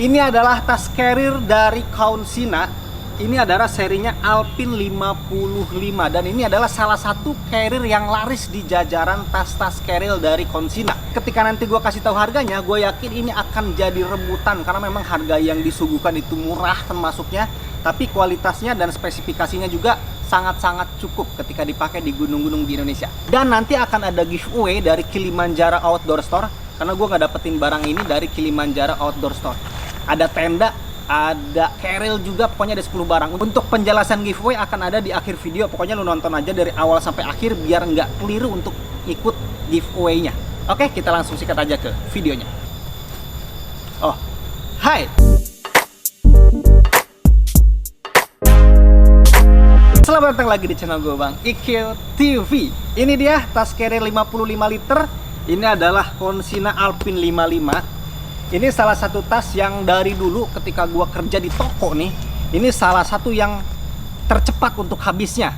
Ini adalah tas carrier dari Coursina. Ini adalah serinya Alpine 55 dan ini adalah salah satu carrier yang laris di jajaran tas-tas carrier dari Coursina. Ketika nanti gue kasih tahu harganya, gue yakin ini akan jadi rebutan karena memang harga yang disuguhkan itu murah termasuknya, tapi kualitasnya dan spesifikasinya juga sangat-sangat cukup ketika dipakai di gunung-gunung di Indonesia. Dan nanti akan ada giveaway dari Kilimanjaro Outdoor Store karena gue nggak dapetin barang ini dari Kilimanjaro Outdoor Store. Ada tenda, ada carrier juga, pokoknya ada 10 barang. Untuk penjelasan giveaway akan ada di akhir video. Pokoknya lu nonton aja dari awal sampai akhir biar nggak keliru untuk ikut giveaway-nya. Oke, kita langsung sikat aja ke videonya. Oh, hai! Selamat datang lagi di channel gue Bang Ikil TV. Ini dia tas carrier 55 liter. Ini adalah Coursina Alpine 55. Ini salah satu tas yang dari dulu ketika gua kerja di toko nih, ini salah satu yang tercepat untuk habisnya.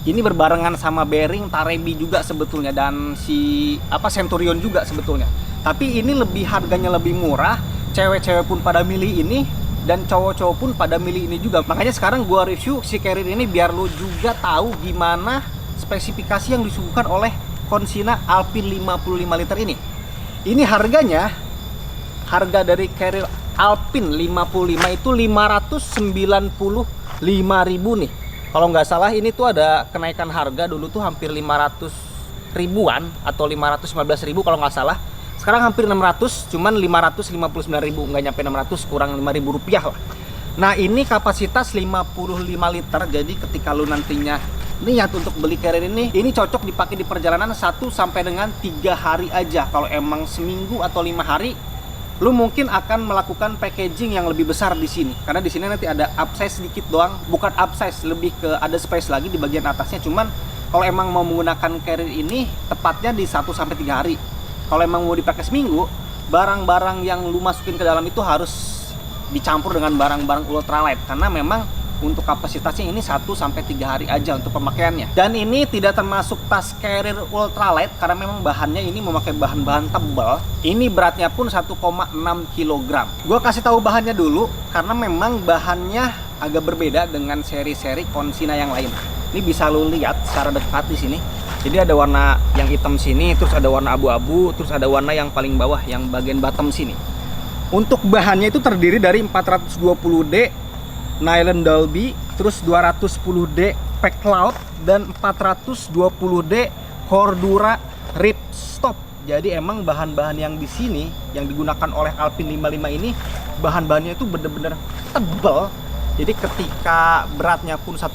Ini berbarengan sama Bearing, Tarebi juga sebetulnya, dan si Centurion juga sebetulnya. Tapi ini harganya lebih murah, cewek-cewek pun pada milih ini dan cowok-cowok pun pada milih ini juga. Makanya sekarang gua review si carrier ini biar lo juga tahu gimana spesifikasi yang disuguhkan oleh Coursina Alpine 55 liter ini. Ini harga dari carrier Alpine 55 itu 595.000 nih. Kalau nggak salah ini tuh ada kenaikan harga, dulu tuh hampir 500 ribuan atau 515.000 kalau nggak salah. Sekarang hampir 600, cuman 559.000, nggak nyampe 600, kurang 5.000 rupiah lah. Nah ini kapasitas 55 liter, jadi ketika lu nantinya niat untuk beli carrier ini cocok dipakai di perjalanan 1 sampai dengan 3 hari aja. Kalau emang seminggu atau 5 hari, lu mungkin akan melakukan packaging yang lebih besar di sini. Karena di sini nanti ada upsize sedikit doang, bukan upsize, lebih ke ada space lagi di bagian atasnya. Cuman kalau emang mau menggunakan carrier ini tepatnya di 1 sampai 3 hari. Kalau emang mau dipakai seminggu, barang-barang yang lu masukin ke dalam itu harus dicampur dengan barang-barang ultralight karena memang untuk kapasitasnya ini 1 sampai 3 hari aja untuk pemakaiannya. Dan ini tidak termasuk tas carrier ultralight karena memang bahannya ini memakai bahan-bahan tebal. Ini beratnya pun 1,6 kg. Gua kasih tahu bahannya dulu karena memang bahannya agak berbeda dengan seri-seri Coursina yang lain. Ini bisa lu lihat secara dekat di sini. Jadi ada warna yang hitam sini, terus ada warna abu-abu, terus ada warna yang paling bawah yang bagian bottom sini. Untuk bahannya itu terdiri dari 420D nylon Dolby, terus 210D pack cloud dan 420D Cordura ripstop. Jadi emang bahan-bahan yang di sini yang digunakan oleh Alpine 55 ini bahan-bahannya itu bener-bener tebal. Jadi ketika beratnya pun 1,6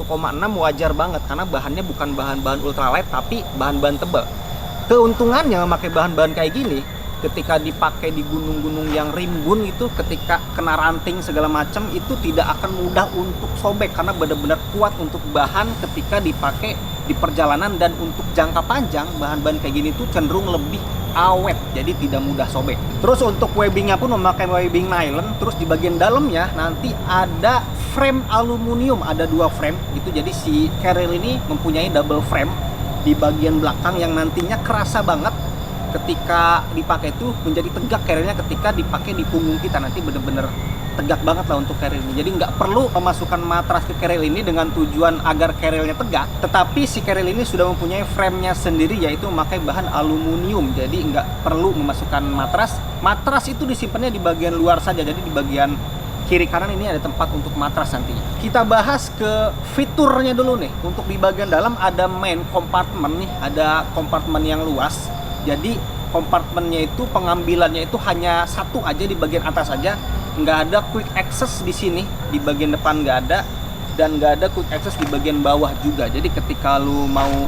wajar banget karena bahannya bukan bahan-bahan ultralight tapi bahan-bahan tebal. Keuntungannya memakai bahan-bahan kayak gini, ketika dipakai di gunung-gunung yang rimbun itu, ketika kena ranting segala macam itu tidak akan mudah untuk sobek karena benar-benar kuat untuk bahan ketika dipakai di perjalanan. Dan untuk jangka panjang bahan-bahan kayak gini tuh cenderung lebih awet, jadi tidak mudah sobek. Terus untuk webbingnya pun memakai webbing nylon. Terus di bagian dalamnya nanti ada frame aluminium, ada 2 frame gitu. Jadi si carrier ini mempunyai double frame di bagian belakang yang nantinya kerasa banget ketika dipakai itu menjadi tegak carriernya ketika dipakai di punggung kita, nanti bener-bener tegak banget lah untuk carrier ini. Jadi nggak perlu memasukkan matras ke carrier ini dengan tujuan agar carriernya tegak, tetapi si carrier ini sudah mempunyai frame-nya sendiri yaitu memakai bahan aluminium. Jadi nggak perlu memasukkan matras. Matras itu disimpannya di bagian luar saja, jadi di bagian kiri kanan ini ada tempat untuk matras nantinya. Kita bahas ke fiturnya dulu nih. Untuk di bagian dalam ada main compartment nih, ada kompartemen yang luas. Jadi kompartemennya itu pengambilannya itu hanya satu aja di bagian atas aja, nggak ada quick access di sini, di bagian depan nggak ada, dan nggak ada quick access di bagian bawah juga. Jadi ketika lu mau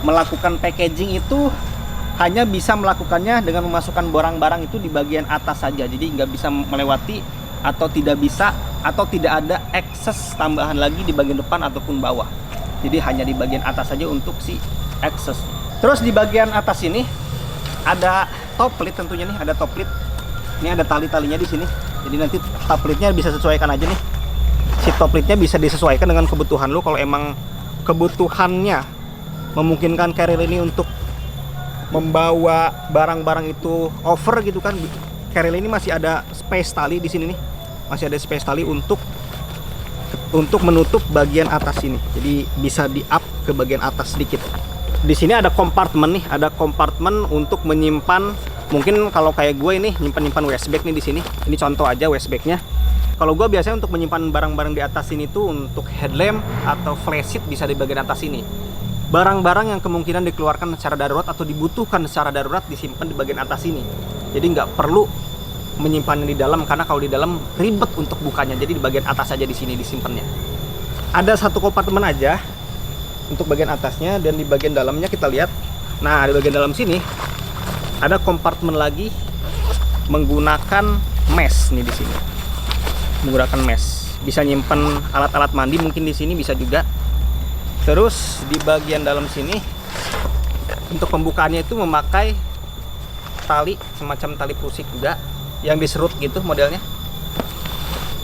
melakukan packaging itu hanya bisa melakukannya dengan memasukkan barang-barang itu di bagian atas saja, jadi nggak bisa melewati atau tidak bisa atau tidak ada akses tambahan lagi di bagian depan ataupun bawah. Jadi hanya di bagian atas saja untuk si akses. Terus di bagian atas ini ada top lid, tentunya nih ada top lid. Ini ada tali-talinya di sini. Jadi nanti top lidnya bisa sesuaikan aja nih. Si top lidnya bisa disesuaikan dengan kebutuhan lu. Kalau emang kebutuhannya memungkinkan carrier ini untuk membawa barang-barang itu over gitu kan, carrier ini masih ada space tali di sini nih. Masih ada space tali untuk menutup bagian atas ini. Jadi bisa di up ke bagian atas sedikit. Di sini ada kompartemen nih, ada kompartemen untuk menyimpan, mungkin kalau kayak gue ini nyimpan waste bag nih di sini. Ini contoh aja waste bagnya. Kalau gue biasanya untuk menyimpan barang-barang di atas ini tuh untuk headlamp atau flashlight bisa di bagian atas ini. Barang-barang yang kemungkinan dikeluarkan secara darurat atau dibutuhkan secara darurat disimpan di bagian atas ini. Jadi nggak perlu menyimpannya di dalam, karena kalau di dalam ribet untuk bukanya. Jadi di bagian atas aja di sini disimpannya. Ada satu kompartemen aja untuk bagian atasnya, dan di bagian dalamnya kita lihat. Nah, di bagian dalam sini ada kompartemen lagi menggunakan mesh nih di sini. Menggunakan mesh. Bisa nyimpen alat-alat mandi mungkin di sini bisa juga. Terus di bagian dalam sini untuk pembukaannya itu memakai tali, semacam tali pusik juga yang diserut gitu modelnya.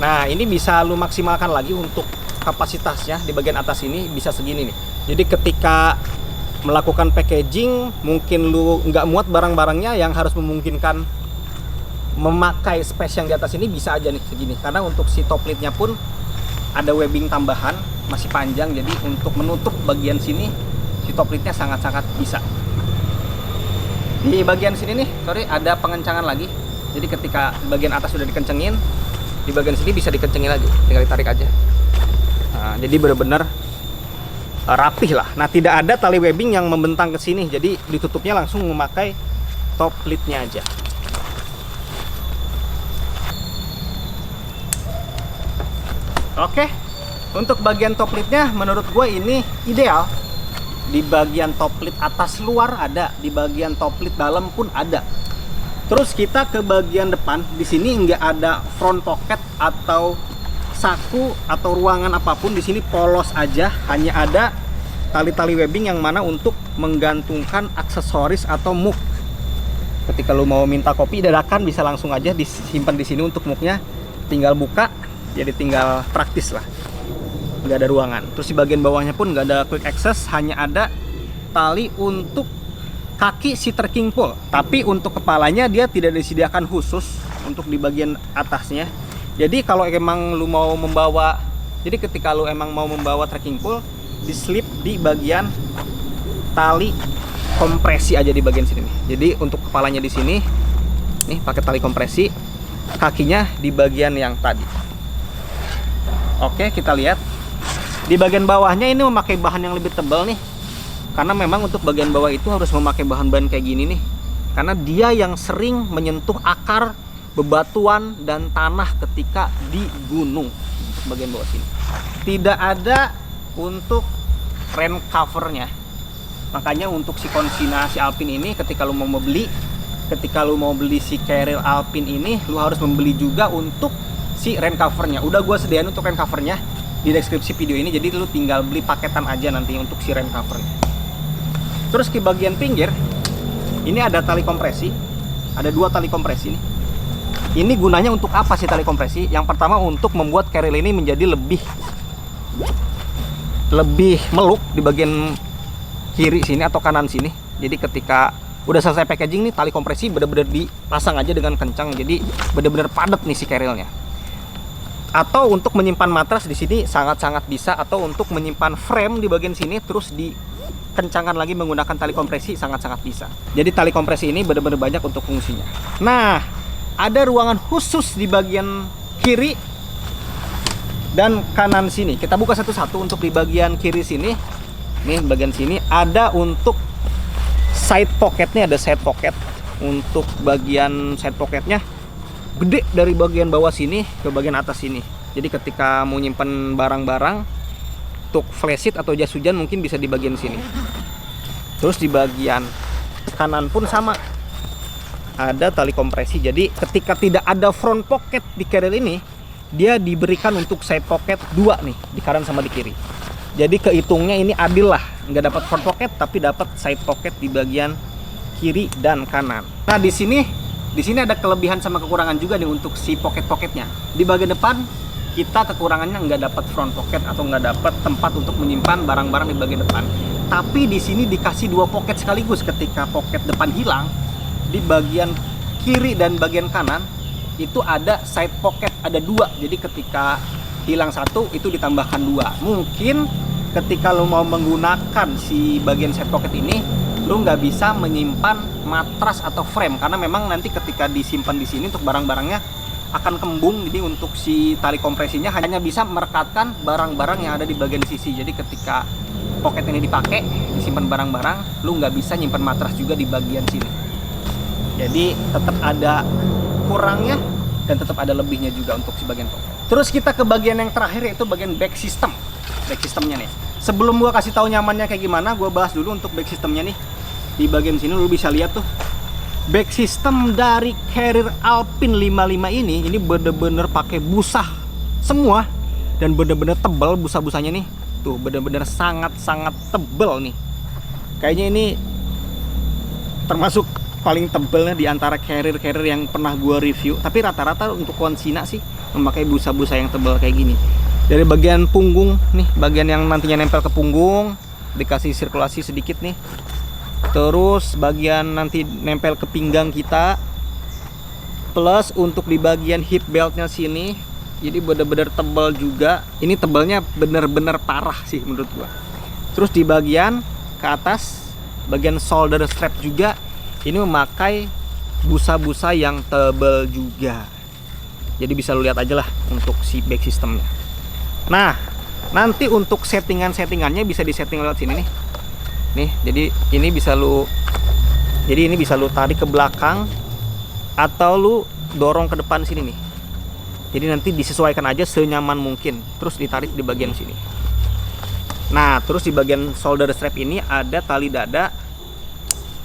Nah, ini bisa lu maksimalkan lagi untuk kapasitasnya. Di bagian atas ini bisa segini nih. Jadi ketika melakukan packaging, mungkin lu nggak muat barang-barangnya yang harus memungkinkan memakai space yang di atas ini, bisa aja nih segini. Karena untuk si top lidnya pun ada webbing tambahan, masih panjang. Jadi untuk menutup bagian sini, si top lidnya sangat-sangat bisa. Di bagian sini nih, sorry, ada pengencangan lagi. Jadi ketika bagian atas sudah dikencengin, di bagian sini bisa dikencengin lagi, tinggal ditarik aja. Nah, jadi benar-benar rapih lah. Nah, tidak ada tali webbing yang membentang ke sini, jadi ditutupnya langsung memakai top lidnya aja. Oke, untuk bagian top lidnya menurut gue ini ideal. Di bagian top lid atas luar ada, di bagian top lid dalam pun ada. Terus kita ke bagian depan, di sini nggak ada front pocket atau saku atau ruangan apapun. Di sini polos aja, hanya ada tali-tali webbing yang mana untuk menggantungkan aksesoris atau mug. Ketika lu mau minta kopi dadakan, bisa langsung aja disimpan di sini untuk mugnya. Tinggal buka, jadi tinggal praktis lah. Nggak ada ruangan. Terus di bagian bawahnya pun nggak ada quick access, hanya ada tali untuk kaki si trekking pole. Tapi untuk kepalanya dia tidak disediakan khusus untuk di bagian atasnya. Jadi kalau emang lu mau membawa, jadi ketika lu emang mau membawa trekking pole, dislip di bagian tali kompresi aja di bagian sini nih. Jadi untuk kepalanya di sini nih pakai tali kompresi, kakinya di bagian yang tadi. Oke, kita lihat di bagian bawahnya ini memakai bahan yang lebih tebal nih, karena memang untuk bagian bawah itu harus memakai bahan-bahan kayak gini nih, karena dia yang sering menyentuh akar bebatuan dan tanah ketika di gunung. Bagian bawah sini tidak ada untuk rain covernya. Makanya untuk si Consina, si Alpine ini, ketika lu mau beli si carrier Alpine ini, lu harus membeli juga untuk si rain covernya. Udah gue sediain untuk rain covernya di deskripsi video ini, jadi lu tinggal beli paketan aja nanti untuk si rain covernya. Terus ke bagian pinggir ini ada tali kompresi, ada 2 tali kompresi nih. Ini gunanya untuk apa sih tali kompresi? Yang pertama untuk membuat carrier ini menjadi lebih meluk di bagian kiri sini atau kanan sini. Jadi ketika udah selesai packaging nih, tali kompresi benar-benar dipasang aja dengan kencang, jadi benar-benar padat nih si carrier-nya. Atau untuk menyimpan matras di sini sangat-sangat bisa, atau untuk menyimpan frame di bagian sini terus dikencangkan lagi menggunakan tali kompresi sangat-sangat bisa. Jadi tali kompresi ini benar-benar banyak untuk fungsinya. Nah, ada ruangan khusus di bagian kiri dan kanan sini. Kita buka satu-satu. Untuk di bagian kiri sini, nih bagian sini ada untuk side pocketnya, ada side pocket. Untuk bagian side pocketnya gede dari bagian bawah sini ke bagian atas sini. Jadi ketika mau nyimpen barang-barang untuk flashlight atau jas hujan mungkin bisa di bagian sini. Terus di bagian kanan pun sama, ada tali kompresi. Jadi ketika tidak ada front pocket di carrier ini, dia diberikan untuk side pocket 2 nih, di kanan sama di kiri. Jadi kehitungnya ini adil lah, nggak dapat front pocket tapi dapat side pocket di bagian kiri dan kanan. Nah, di sini ada kelebihan sama kekurangan juga nih untuk si pocket-pocketnya. Di bagian depan kita kekurangannya nggak dapat front pocket atau nggak dapat tempat untuk menyimpan barang-barang di bagian depan. Tapi di sini dikasih 2 pocket sekaligus. Ketika pocket depan hilang, di bagian kiri dan bagian kanan itu ada side pocket, ada 2. Jadi ketika hilang 1 itu ditambahkan 2. Mungkin ketika lo mau menggunakan si bagian side pocket ini, lo nggak bisa menyimpan matras atau frame karena memang nanti ketika disimpan di sini untuk barang-barangnya akan kembung. Jadi untuk si tali kompresinya hanya bisa merekatkan barang-barang yang ada di bagian sisi. Jadi ketika pocket ini dipakai disimpan barang-barang, lu nggak bisa nyimpan matras juga di bagian sini. Jadi tetap ada kurangnya dan tetap ada lebihnya juga untuk si bagian pocket. Terus kita ke bagian yang terakhir, yaitu bagian back system. Back systemnya nih. Sebelum gua kasih tahu nyamannya kayak gimana, gua bahas dulu untuk back systemnya nih. Di bagian sini lu bisa lihat tuh, back system dari Carrier Alpine 55 ini bener-bener pakai busa semua dan bener-bener tebal busa-busanya nih. Tuh bener-bener sangat-sangat tebal nih. Kayaknya ini termasuk paling tebalnya di antara carrier-carrier yang pernah gua review. Tapi rata-rata untuk Konsina sih memakai busa-busa yang tebal kayak gini. Dari bagian punggung nih, bagian yang nantinya nempel ke punggung dikasih sirkulasi sedikit nih. Terus bagian nanti nempel ke pinggang kita, plus untuk di bagian hip beltnya sini, jadi bener-bener tebal juga. Ini tebalnya bener-bener parah sih menurut gua. Terus di bagian ke atas, bagian shoulder strap juga, ini memakai busa-busa yang tebal juga. Jadi bisa lu lihat aja lah untuk si back systemnya. Nah, nanti untuk settingannya bisa disetting lewat sini nih. Nih, jadi ini bisa lu tarik ke belakang atau lu dorong ke depan sini nih. Jadi nanti disesuaikan aja senyaman mungkin. Terus ditarik di bagian sini. Nah, terus di bagian shoulder strap ini ada tali dada.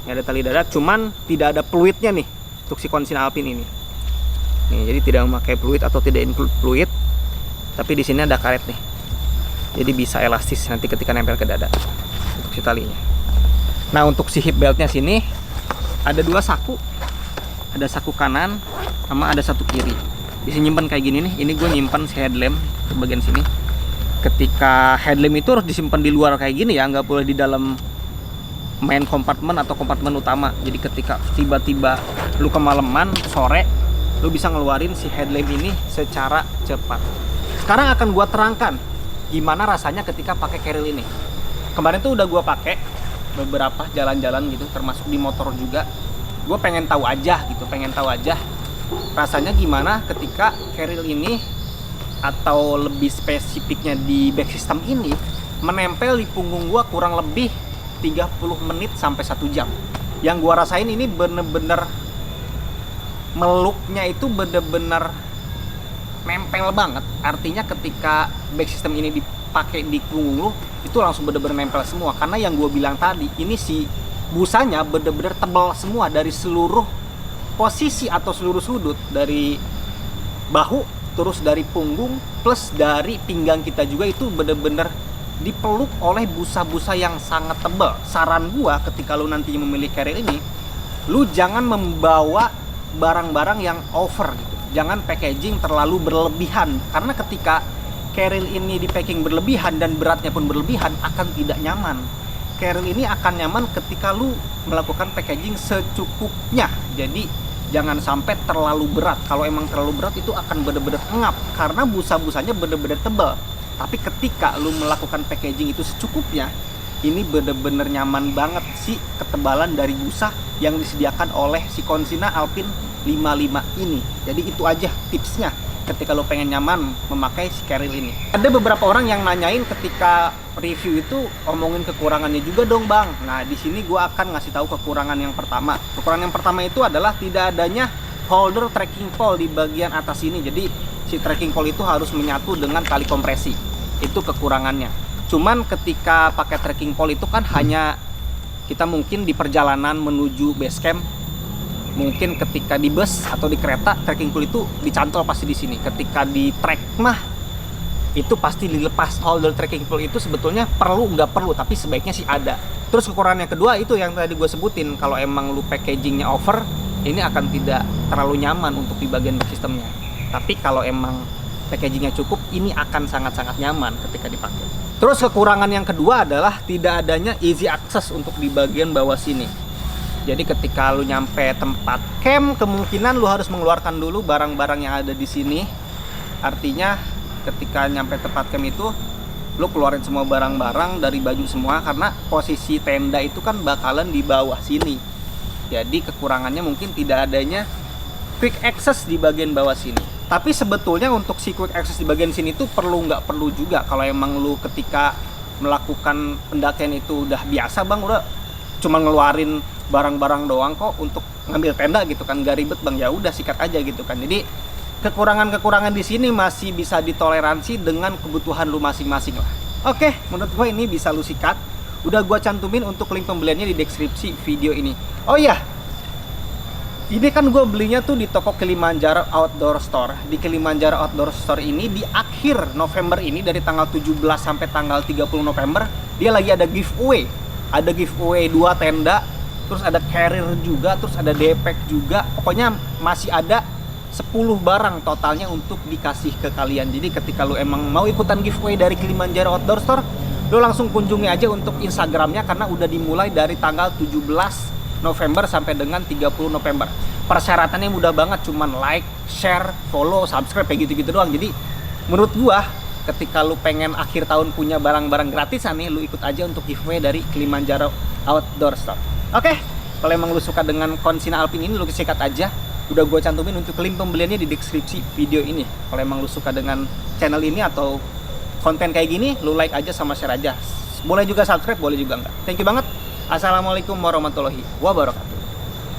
Ini ada tali dada, cuman tidak ada fluidnya nih untuk si Konsina Alpine ini. Nih, jadi tidak memakai fluid atau tidak include fluid. Tapi di sini ada karet nih. Jadi bisa elastis nanti ketika nempel ke dada. Si talinya. Nah, untuk si hip beltnya sini ada 2 saku, ada saku kanan sama ada satu kiri. Bisa nyimpan kayak gini nih. Ini gue nyimpan si headlamp ke bagian sini. Ketika headlamp itu harus disimpan di luar kayak gini ya, nggak boleh di dalam main kompartemen atau kompartemen utama. Jadi ketika tiba-tiba lu kemalaman sore, lu bisa ngeluarin si headlamp ini secara cepat. Sekarang akan gue terangkan gimana rasanya ketika pakai Carrier ini. Kemarin tuh udah gue pakai beberapa jalan-jalan gitu, termasuk di motor juga. Gue pengen tahu aja rasanya gimana ketika Carrier ini, atau lebih spesifiknya di back system ini, menempel di punggung gue kurang lebih 30 menit sampai 1 jam. Yang gue rasain ini bener-bener meluknya itu bener-bener nempel banget. Artinya ketika back system ini dipakai di punggung lu, itu langsung bener-bener nempel semua. Karena yang gue bilang tadi, ini si busanya bener-bener tebal semua dari seluruh posisi atau seluruh sudut, dari bahu, terus dari punggung, plus dari pinggang kita juga, itu bener-bener dipeluk oleh busa-busa yang sangat tebal. Saran gue ketika lu nanti memilih Carrier ini, lu jangan membawa barang-barang yang over gitu. Jangan packaging terlalu berlebihan, karena ketika Carrier ini di packing berlebihan dan beratnya pun berlebihan, akan tidak nyaman. Carrier ini akan nyaman ketika lu melakukan packaging secukupnya. Jadi jangan sampai terlalu berat. Kalau emang terlalu berat itu akan bener-bener ngap, karena busa-busanya bener-bener tebal. Tapi ketika lu melakukan packaging itu secukupnya, ini bener-bener nyaman banget sih ketebalan dari busa yang disediakan oleh si Konsina Alpine 55 ini. Jadi itu aja tipsnya ketika lo pengen nyaman memakai si Carrier ini. Ada beberapa orang yang nanyain ketika review itu, omongin kekurangannya juga dong bang. Nah, di sini gue akan ngasih tahu kekurangan yang pertama. Kekurangan yang pertama itu adalah tidak adanya holder tracking pole di bagian atas ini. Jadi si tracking pole itu harus menyatu dengan tali kompresi. Itu kekurangannya. Cuman ketika pakai tracking pole itu kan hanya kita mungkin di perjalanan menuju base camp, mungkin ketika di bus atau di kereta, tracking pole itu dicantol pasti di sini. Ketika di trek mah itu pasti dilepas. Holder tracking pole itu sebetulnya perlu nggak perlu, tapi sebaiknya sih ada. Terus kekurangan yang kedua itu yang tadi gue sebutin, kalau emang lu packagingnya over, ini akan tidak terlalu nyaman untuk di bagian sistemnya. Tapi kalau emang packagingnya cukup, ini akan sangat-sangat nyaman ketika dipakai. Terus kekurangan yang kedua adalah tidak adanya easy access untuk di bagian bawah sini. Jadi ketika lu nyampe tempat camp, kemungkinan lu harus mengeluarkan dulu barang-barang yang ada di sini. Artinya ketika nyampe tempat camp itu, lu keluarin semua barang-barang dari baju semua, karena posisi tenda itu kan bakalan di bawah sini. Jadi kekurangannya mungkin tidak adanya quick access di bagian bawah sini. Tapi sebetulnya untuk si quick access di bagian sini tuh nggak perlu juga. Kalau emang lu ketika melakukan pendakian itu udah biasa bang, udah cuma ngeluarin barang-barang doang kok untuk ngambil tenda gitu kan, gak ribet bang, ya udah sikat aja gitu kan. Jadi kekurangan-kekurangan di sini masih bisa ditoleransi dengan kebutuhan lu masing-masing lah. Oke, menurut gue ini bisa lu sikat. Udah gue cantumin untuk link pembeliannya di deskripsi video ini. Oh iya, ini kan gue belinya tuh di toko Kilimanjaro Outdoor Store. Di Kilimanjaro Outdoor Store ini di akhir November ini, dari tanggal 17 sampai tanggal 30 November, dia lagi ada giveaway. Ada giveaway 2 tenda, terus ada carrier juga, terus ada daypack juga. Pokoknya masih ada 10 barang totalnya untuk dikasih ke kalian. Jadi ketika lu emang mau ikutan giveaway dari Kilimanjaro Outdoor Store, lu langsung kunjungi aja untuk Instagramnya, karena udah dimulai dari tanggal 17 November sampai dengan 30 November. Persyaratannya mudah banget, cuman like, share, follow, subscribe, kayak gitu-gitu doang. Jadi menurut gua, ketika lu pengen akhir tahun punya barang-barang gratisan nih, lu ikut aja untuk giveaway dari Kilimanjaro Outdoor Store. Oke, kalau emang lu suka dengan Konsina Alpin ini, lu sikat aja. Udah gue cantumin untuk link pembeliannya di deskripsi video ini. Kalau emang lu suka dengan channel ini atau konten kayak gini, lu like aja sama share aja. Boleh juga subscribe, boleh juga enggak. Thank you banget. Assalamualaikum warahmatullahi wabarakatuh.